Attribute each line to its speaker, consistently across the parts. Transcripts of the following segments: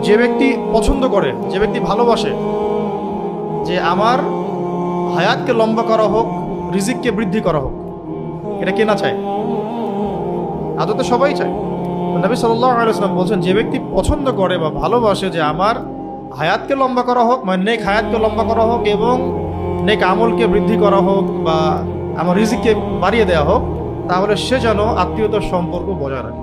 Speaker 1: যে ব্যক্তি পছন্দ করে, যে ব্যক্তি ভালোবাসে যে আমার হায়াতকে লম্বা করা হোক, রিজিককে বৃদ্ধি করা হোক, এটা কে না চায়? আদতে সবাই চায়। নবী সাল্লাল্লাহু আলাইহি ওয়াসাল্লাম বলছেন, যে ব্যক্তি পছন্দ করে বা ভালোবাসে যে আমার হায়াতকে লম্বা করা হোক, মানে নেক হায়াতকে লম্বা করা হোক এবং নেক আমলকে বৃদ্ধি করা হোক বা আমার রিজিককে বাড়িয়ে দেওয়া হোক, তাহলে সে যেন আত্মীয়তার সম্পর্ক বজায় রাখে।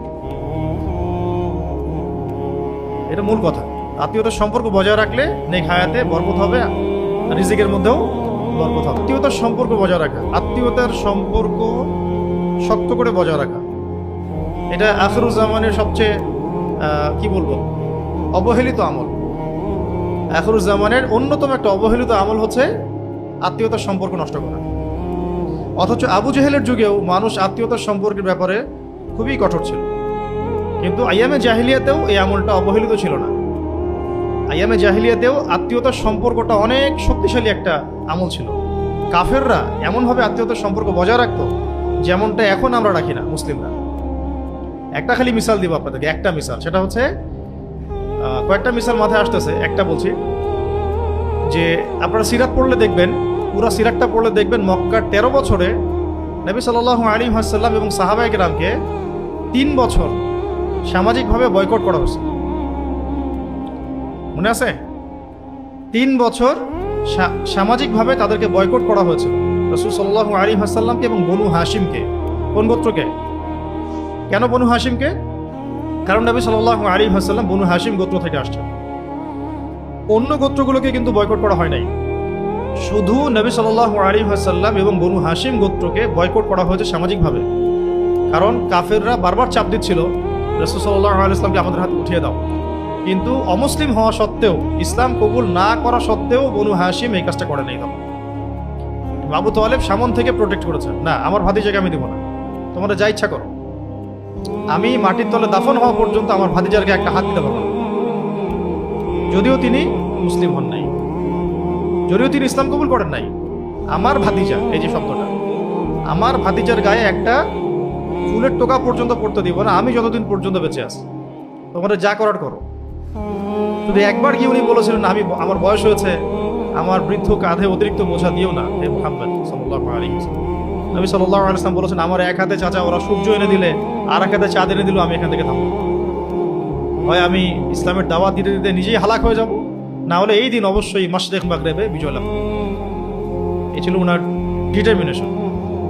Speaker 1: এটা মূল কথা। আত্মীয়তার সম্পর্ক বজায় রাখলে নেক হায়াতে বরকত হবে, রিজিকের মধ্যেও বরকত হবে। আত্মীয়তার সম্পর্ক বজায় রাখা, আত্মীয়তার সম্পর্ক শক্ত করে বজায় রাখা, এটা আখিরুজ্জামানের সবচেয়ে কি বলবো অবহেলিত আমল। আখিরুজ্জামানের অন্যতম একটা অবহেলিত আমল হচ্ছে আত্মীয়তার সম্পর্ক নষ্ট করা। অথচ আবু জেহেলের যুগেও মানুষ আত্মীয়তার সম্পর্কের ব্যাপারে খুবই কঠোর ছিল, কিন্তু আইয়ামে জাহিলিয়াতেও এই আমলটা অবহেলিত ছিল না। আইয়ামে জাহিলিয়াতেও আত্মীয়তার সম্পর্কটা অনেক শক্তিশালী একটা আমল ছিল। কাফেররা এমনভাবে আত্মীয়তার সম্পর্ক বজায় রাখত যেমনটা এখন আমরা রাখি না মুসলিমরা। একটা খালি মিসাল দিব আপনাদেরকে, একটা মিসাল, সেটা হচ্ছে কয়েকটা মিসাল মাথায় আসতেছে, একটা বলছি যে আপনারা সিরাত পড়লে দেখবেন, পুরা সিরাতটা পড়লে দেখবেন মক্কার 13 বছরে নবী সাল্লাল্লাহু আলাইহি ওয়াসাল্লাম এবং সাহাবায়ে কেরামকে 3 বছর সামাজিকভাবে বয়কট করা হয়েছে। মনে আছে? 3 বছর সামাজিকভাবে তাদেরকে বয়কট করা হয়েছিল, রাসূল সাল্লাল্লাহু আলাইহি ওয়াসাল্লামকে এবং বনু হাশিমকে। কোন গোত্রকে? কেন বনু হাশিমকে? কারণ নবী সাল্লাল্লাহু আলাইহি ওয়াসাল্লাম বনু হাশিম গোত্র থেকে আসছেন। অন্য গোত্রগুলোকে কিন্তু বয়কট করা হয় নাই, শুধু নবী সাল্লাল্লাহু আলাইহি ওয়াসাল্লাম এবং বনু হাশিম গোত্রকে বয়কট করা হয়েছে সামাজিকভাবে। কারণ কাফেররা বারবার চাপ দিচ্ছিল রাসূল সাল্লাল্লাহু আলাইহি ওয়াসাল্লামকে আমাদের হাতে উঠিয়ে দাও, কিন্তু অমুসলিম হওয়া সত্ত্বেও, ইসলাম কবুল না করা সত্ত্বেও বনু হাশিম এই কাজটা করে নাই। তখন আবু তালেব সামন থেকে প্রোটেক্ট করেছেন, না আমার ভাতিজাকে আমি দেব না, তোমরা যা ইচ্ছা করো, আমি মাটির তলে দাফন হওয়া পর্যন্ত আমার ভাতিজারকে একটা হাত দিতে পারবো না। যদিও তিনি মুসলিম হন নাই, যদিও তিনি ইসলাম কবুল করেন নাই, আমার ভাতিজা, এই যে শব্দটা, আমার ভাতিজার গায়ে একটা ফুলের টোকা পর্যন্ত পড়তে দিব না আমি যতদিন পর্যন্ত বেঁচে আছি, তোমরা যা করার করো। শুধু একবার গিয়ে উনি বলেছিলেন, আমি আমার বয়স হয়েছে, আমার বৃদ্ধ কাঁধে অতিরিক্ত বোঝা দিও না হে মুহাম্মদ সাল্লাল্লাহু আলাইহি ওয়াসাল্লাম। নবী সাল্লাল্লাহু আলাইহি ওয়াসাল্লাম বলেছেন, আমার এক হাতে চাচা ওরা সূর্য এনে দিলে, আর এক হাতে চাঁদ এনে দিল, আমি এখান থেকে থামবো। হয় আমি ইসলামের দাওয়াত দিতে দিতে নিজেই হালাক হয়ে যাব, না হলে এই দিন অবশ্যই মাশরিক মাগরিবে বিজয় লাভ। এই ছিল ওনার ডিটারমিনেশন।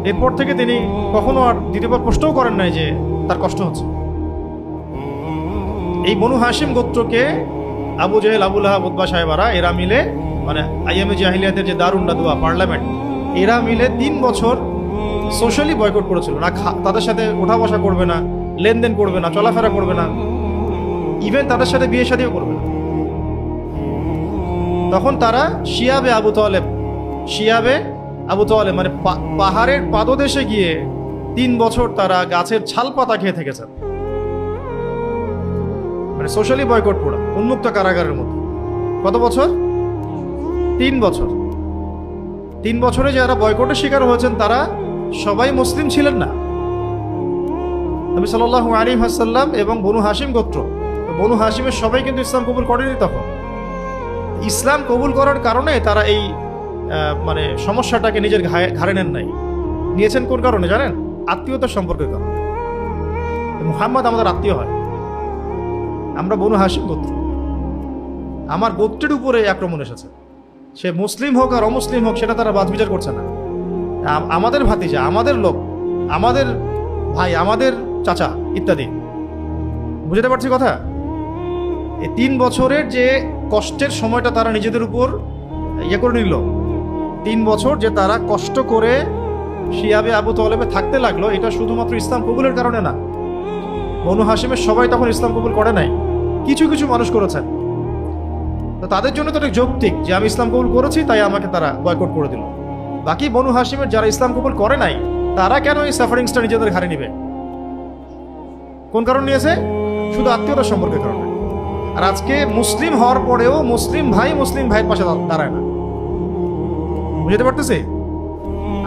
Speaker 1: এরপর থেকে তিনি কখনো আর দ্বিতীয়বার প্রশ্নও করেন নাই যে তার কষ্ট হচ্ছে। এই বনু হাশিম গোত্রকে আবু জেহেল, আবু লাহাব, উতবা সাহেবারা, এরা মিলে, মানে আইয়ামে জাহিলিয়াতের যে দারুন নাদওয়া পার্লামেন্ট, এরা মিলে 3 বছর সোশ্যালি বয়কট করেছিল। না তাদের সাথে ওঠা বসা করবে না, লেনদেন করবে না, চলাফেরা করবে না, ইভেন তাদের সাথে বিয়ে শাদীও করবে না। তখন তারা শিয়াবে আবু তালেব মানে পাহাড়ের পাদদেশে গিয়ে 3 বছর তারা গাছের ছাল পাতা খেয়ে থেকেছেন, মানে সোশ্যালি বয়কট করা, উন্মুক্ত কারাগারের মধ্যে। কত বছর? 3 বছর। 3 বছরে যারা বয়কটের শিকার হয়েছেন তারা সবাই মুসলিম ছিলেন না। নবী সাল্লাল্লাহু আলাইহি ওয়াসাল্লাম এবং বনু হাশিম গোত্র, বনু হাশিমের সবাই কিন্তু ইসলাম কবুল করেনি। তখন ইসলাম কবুল করার কারণে তারা এই মানে সমস্যাটাকে নিজের ঘাড়ে নেন নাই। নিয়েছেন কোন কারণে জানেন? আত্মীয়তার সম্পর্কের কারণে। মুহাম্মদ আমাদের আত্মীয় হয়, আমরা বনু হাশিম গোত্র, আমার গোত্রের উপরে আক্রমণ এসেছে। সে মুসলিম হোক আর অমুসলিম হোক সেটা তারা বাদ বিচার করছে না। আমাদের ভাতিজা, আমাদের লোক, আমাদের ভাই, আমাদের চাচা ইত্যাদি। বুঝতে পারছি কথা? এই 3 বছরের যে কষ্টের সময়টা তারা নিজেদের উপর ইয়ে করে নিল, 3 বছর যে তারা কষ্ট করে শিয়াবে আবু তালেবে থাকতে লাগলো, এটা শুধুমাত্র ইসলাম কবুলের কারণে না। বনু হাশিমের সবাই তখন ইসলাম কবুল করে নাই, কিছু কিছু মানুষ করেছেন। তো তাদের জন্য তো একটা যৌক্তিক যে আমি ইসলাম কবুল করেছি তাই আমাকে তারা বয়কট করে দিল। বাকি বনু হাশিমের যারা ইসলাম কবুল করে নাই, তারা কেন এই সাফারিংসটা নিজেদের ঘাড়ে নিবে? কোন কারণ নিয়েছে? শুধু আত্মীয়তার সম্পর্কের কারণে। আর আজকে মুসলিম হওয়ার পরেও মুসলিম ভাইয়ের পাশে দাঁড়ায় না। বুঝতে পারতেছি?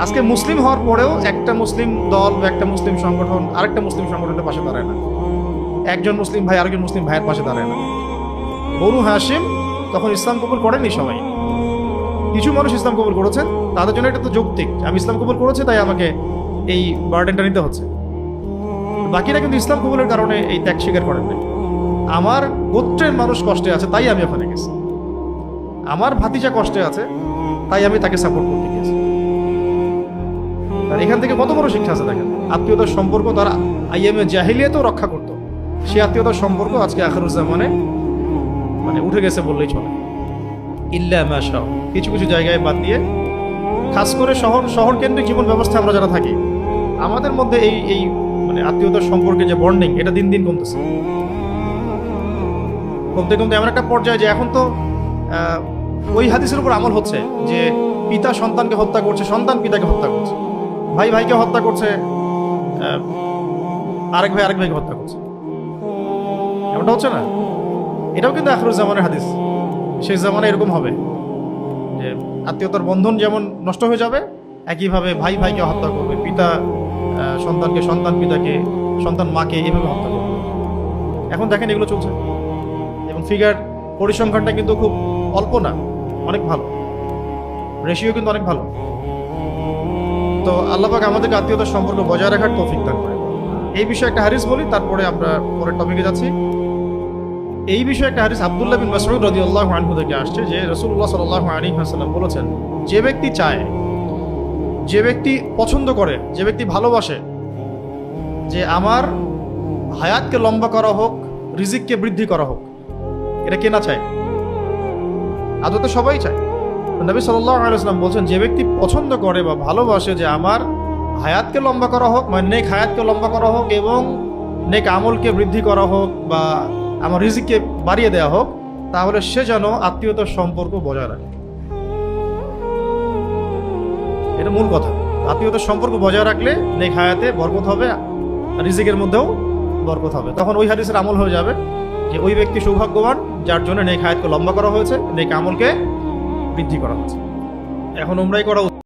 Speaker 1: আজকে মুসলিম হওয়ার পরেও একটা মুসলিম দল বা একটা মুসলিম সংগঠন আরেকটা মুসলিম সংগঠনের পাশে দাঁড়ায় না। একজন মুসলিম ভাই আরেকজন মুসলিম ভাইয়ের পাশে দাঁড়ায় না। বনু হাশিম তখন ইসলাম কবুল করেননি সবাই। কিছু মানুষ ইসলাম কবুল করেছেন, তাদের জন্য এটা তো যৌক্তিক, আমি ইসলাম কবুল করেছি তাই আমাকে এই বার্ডেনটা নিতে হচ্ছে। বাকিরা কিন্তু ইসলাম কবুলের কারণে এই ত্যাগ স্বীকার করেন নাই। আমার গোত্রের মানুষ কষ্টে আছে তাই আমি ওখানে গেছি, আমার ভাতিজা কষ্টে আছে তাই আমি তাকে সাপোর্ট করতে গেছি। আর এখান থেকে কত বড় শিক্ষা আছে দেখেন, আত্মীয়তার সম্পর্ক তারা আইএমএ জাহিলিয়াতেও রক্ষা করতো, সে আত্মীয়তার সম্পর্ক আজকে আখিরুজ্জামানে মানে উঠে গেছে বললেই চলে। ইল্লা মাশা, কিছু কিছু জায়গায় বাদ দিয়ে, খাস করে শহর কেন্দ্রিক জীবন ব্যবস্থা আমরা যারা থাকি, আমাদের মধ্যে এই মানে আত্মীয়তার সম্পর্কে যে বন্ডিং, এটা দিন দিন কমতেছে। কমতে কমতে এমন একটা পর্যায়ে যে এখন তো ওই হাদিসের উপর আমল হচ্ছে যে পিতা সন্তানকে হত্যা করছে, সন্তান পিতাকে হত্যা করছে, ভাই ভাইকে হত্যা করছে, আরেক ভাইকে হত্যা করছে। এমনটা হচ্ছে না? এটাও কিন্তু আখিরুজ্জামানের হাদিস। শেষ জামানে এরকম হবে যে আত্মীয়তার বন্ধন যেমন নষ্ট হয়ে যাবে, একইভাবে ভাই ভাইকে হত্যা করবে, পিতা সন্তানকে, সন্তান পিতাকে, সন্তান মাকে, এইভাবে হত্যা করবে। এখন দেখেন এগুলো চলছে, এবং ফিগার পরিসংখ্যানটা কিন্তু খুব অল্প না, অনেক ভালো, রেশিও কিন্তু অনেক ভালো। তো আল্লাহ পাক আমাদেরকে আত্মীয়তার সম্পর্ক বজায় রাখার তৌফিক দান করে। এই বিষয়ে একটা হাদিস বলি, তারপরে আমরা পরের টপিকে যাচ্ছি। এই বিষয়ে একটা হাদিস আব্দুল্লাহ বিন মাসউদ রাদিয়াল্লাহু আনহু থেকে আসছে যে রাসূলুল্লাহ সাল্লাল্লাহু আলাইহি ওয়াসাল্লাম বলেছেন, যে ব্যক্তি চায়, যে ব্যক্তি পছন্দ করে, যে ব্যক্তি ভালোবাসে যে আমার হায়াতকে লম্বা করা হোক, রিজিককে বৃদ্ধি করা হোক, এটা কে না চায়? আদতে সবাই চায়। নবী সাল্লাল্লাহু আলাইহি ওয়াসাল্লাম বলছেন, যে ব্যক্তি পছন্দ করে বা ভালোবাসে যে আমার হায়াতকে লম্বা করা হোক, মানে নেক হায়াতকে লম্বা করা হোক এবং নেক আমলকে বৃদ্ধি করা হোক, বা আমার রিজিককে বাড়িয়ে দেওয়া হোক, তাহলে সে যেন আত্মীয়তার সম্পর্ক বজায় রাখে। এটা মূল কথা। আত্মীয়তার সম্পর্ক বজায় রাখলে নেক হায়াতে বরকত হবে, রিজিকের মধ্যেও বরকত হবে। তখন ওই হাদিসের আমল হয়ে যাবে যে ওই ব্যক্তি সৌভাগ্যবান যার জন্য নেক হায়াতকে লম্বা করা হয়েছে, নেক আমলকে বৃদ্ধি করা হয়েছে। এখন উমরাই করা